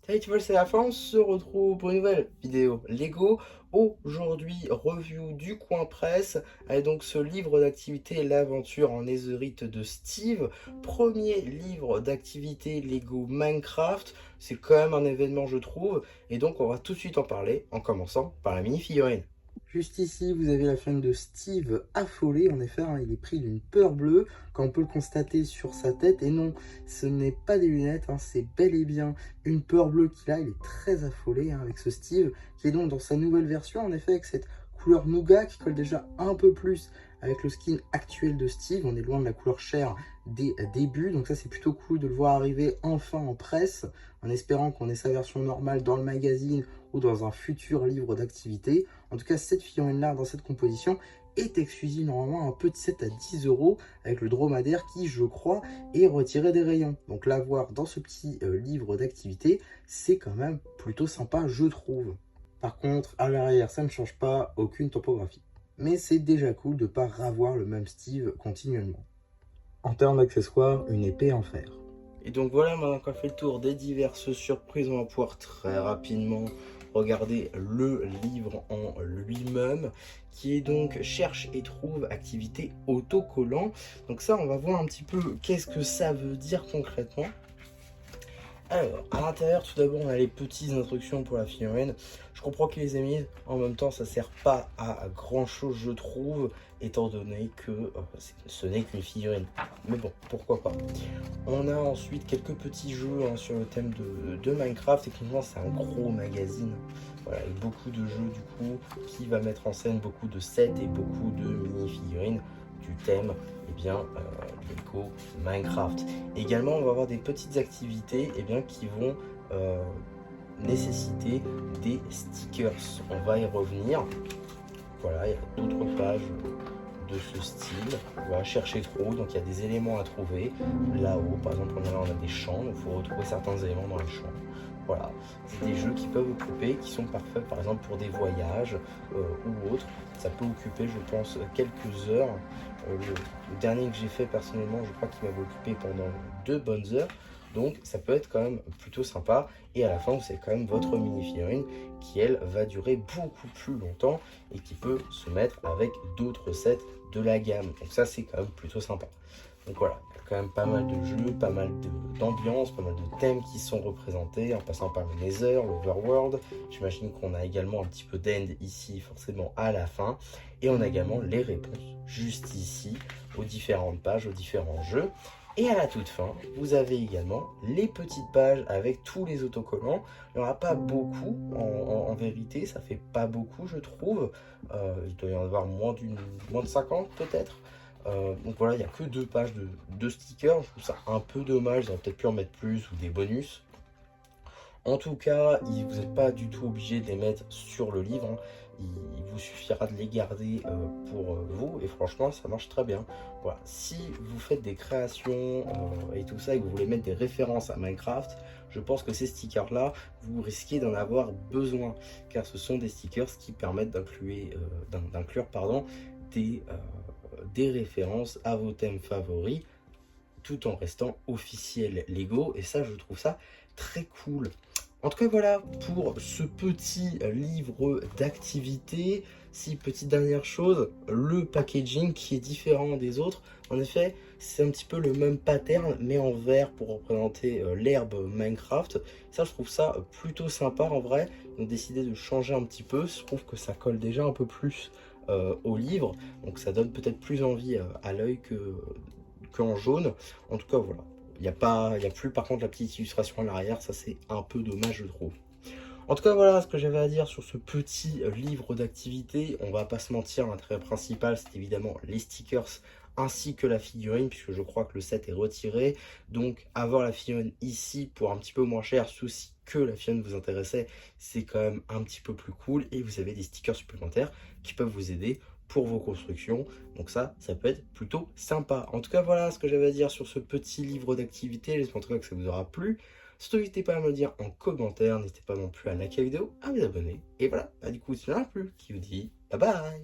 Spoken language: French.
Salut tu vois, c'est la fin, on se retrouve pour une nouvelle vidéo Lego. Aujourd'hui, review du coin presse, avec donc ce livre d'activité L'aventure en Netherite de Steve. Premier livre d'activité Lego Minecraft, c'est quand même un événement je trouve, et donc on va tout de suite en parler, en commençant par la mini-figurine. Juste ici, vous avez la figurine de Steve affolé. En effet, hein, il est pris d'une peur bleue, comme on peut le constater sur sa tête. Et non, ce n'est pas des lunettes, hein, c'est bel et bien une peur bleue qu'il a. Il est très affolé, hein, avec ce Steve, qui est donc dans sa nouvelle version, en effet, avec cette couleur nougat qui colle déjà un peu plus avec le skin actuel de Steve. On est loin de la couleur chair des débuts, donc ça c'est plutôt cool de le voir arriver enfin en presse, en espérant qu'on ait sa version normale dans le magazine ou dans un futur livre d'activité. En tout cas, cette figurine-là, dans cette composition, est exclusive normalement à un petit set à 10 € avec le dromadaire qui, je crois, est retiré des rayons. Donc l'avoir dans ce petit livre d'activité, c'est quand même plutôt sympa, je trouve. Par contre, à l'arrière, ça ne change pas, aucune topographie. Mais c'est déjà cool de ne pas ravoir le même Steve continuellement. En termes d'accessoires, une épée en fer. Et donc voilà, maintenant qu'on a fait le tour des diverses surprises, on va pouvoir très rapidement regarder le livre en lui-même, qui est donc Cherche et trouve activité autocollant. Donc ça, on va voir un petit peu qu'est-ce que ça veut dire concrètement. Alors, à l'intérieur, tout d'abord, on a les petites instructions pour la figurine. Je comprends qu'ils les aient mises. En même temps, ça sert pas à grand chose, je trouve, étant donné que ce n'est qu'une figurine. Mais bon, pourquoi pas. On a ensuite quelques petits jeux, hein, sur le thème de Minecraft. Techniquement, c'est un gros magazine. Voilà, avec beaucoup de jeux, du coup, qui va mettre en scène beaucoup de sets et beaucoup de mini-figurines du thème, eh bien, Lego Minecraft. Également, on va avoir des petites activités, qui vont nécessiter des stickers. On va y revenir. Voilà, il y a d'autres pages de ce style. On va chercher trop, donc il y a des éléments à trouver. Là-haut, par exemple, on a des champs, donc il faut retrouver certains éléments dans les champs. Voilà, c'est des jeux qui peuvent occuper, qui sont parfaits par exemple pour des voyages ou autres. Ça peut occuper, je pense, quelques heures. Le dernier que j'ai fait personnellement, je crois qu'il m'avait occupé pendant 2 bonnes heures. Donc ça peut être quand même plutôt sympa. Et à la fin, c'est quand même votre mini-figurine qui, elle, va durer beaucoup plus longtemps et qui peut se mettre avec d'autres sets de la gamme. Donc ça, c'est quand même plutôt sympa. Donc voilà, il y a quand même pas mal de jeux, pas mal d'ambiances, pas mal de thèmes qui sont représentés, en passant par le Nether, l'Overworld. J'imagine qu'on a également un petit peu d'end ici, forcément à la fin. Et on a également les réponses juste ici, aux différentes pages, aux différents jeux. Et à la toute fin, vous avez également les petites pages avec tous les autocollants. Il n'y en aura pas beaucoup en vérité, ça fait pas beaucoup je trouve. Il doit y en avoir moins de 50 peut-être. Donc voilà, il n'y a que 2 pages de stickers. Je trouve ça un peu dommage, ils auraient peut-être pu en mettre plus ou des bonus. En tout cas, vous n'êtes pas du tout obligé de les mettre sur le livre, hein. Il vous suffira de les garder pour vous et franchement ça marche très bien. Voilà. Si vous faites des créations et tout ça et que vous voulez mettre des références à Minecraft, je pense que ces stickers là, vous risquez d'en avoir besoin car ce sont des stickers qui permettent d'inclure des références à vos thèmes favoris tout en restant officiel Lego et ça je trouve ça très cool. En tout cas voilà pour ce petit livre d'activité. Si petite dernière chose, le packaging qui est différent des autres. En effet, c'est un petit peu le même pattern mais en vert pour représenter l'herbe Minecraft. Ça je trouve ça plutôt sympa en vrai. Ils ont décidé de changer un petit peu. Je trouve que ça colle déjà un peu plus au livre. Donc ça donne peut-être plus envie à l'œil qu'en jaune. En tout cas voilà. Il y a plus par contre la petite illustration à l'arrière, ça c'est un peu dommage je trouve. En tout cas voilà ce que j'avais à dire sur ce petit livre d'activité. On va pas se mentir, l'intérêt principal c'est évidemment les stickers ainsi que la figurine puisque je crois que le set est retiré. Donc avoir la figurine ici pour un petit peu moins cher, souci que la figurine vous intéressait, c'est quand même un petit peu plus cool et vous avez des stickers supplémentaires qui peuvent vous aider pour vos constructions. Donc ça peut être plutôt sympa. En tout cas, voilà ce que j'avais à dire sur ce petit livre d'activité. J'espère en tout cas que ça vous aura plu. Surtout, n'hésitez pas à me le dire en commentaire. N'hésitez pas non plus à liker la vidéo, à vous abonner. Et voilà, du coup, si vous n'en avez plus, qui vous dit bye bye.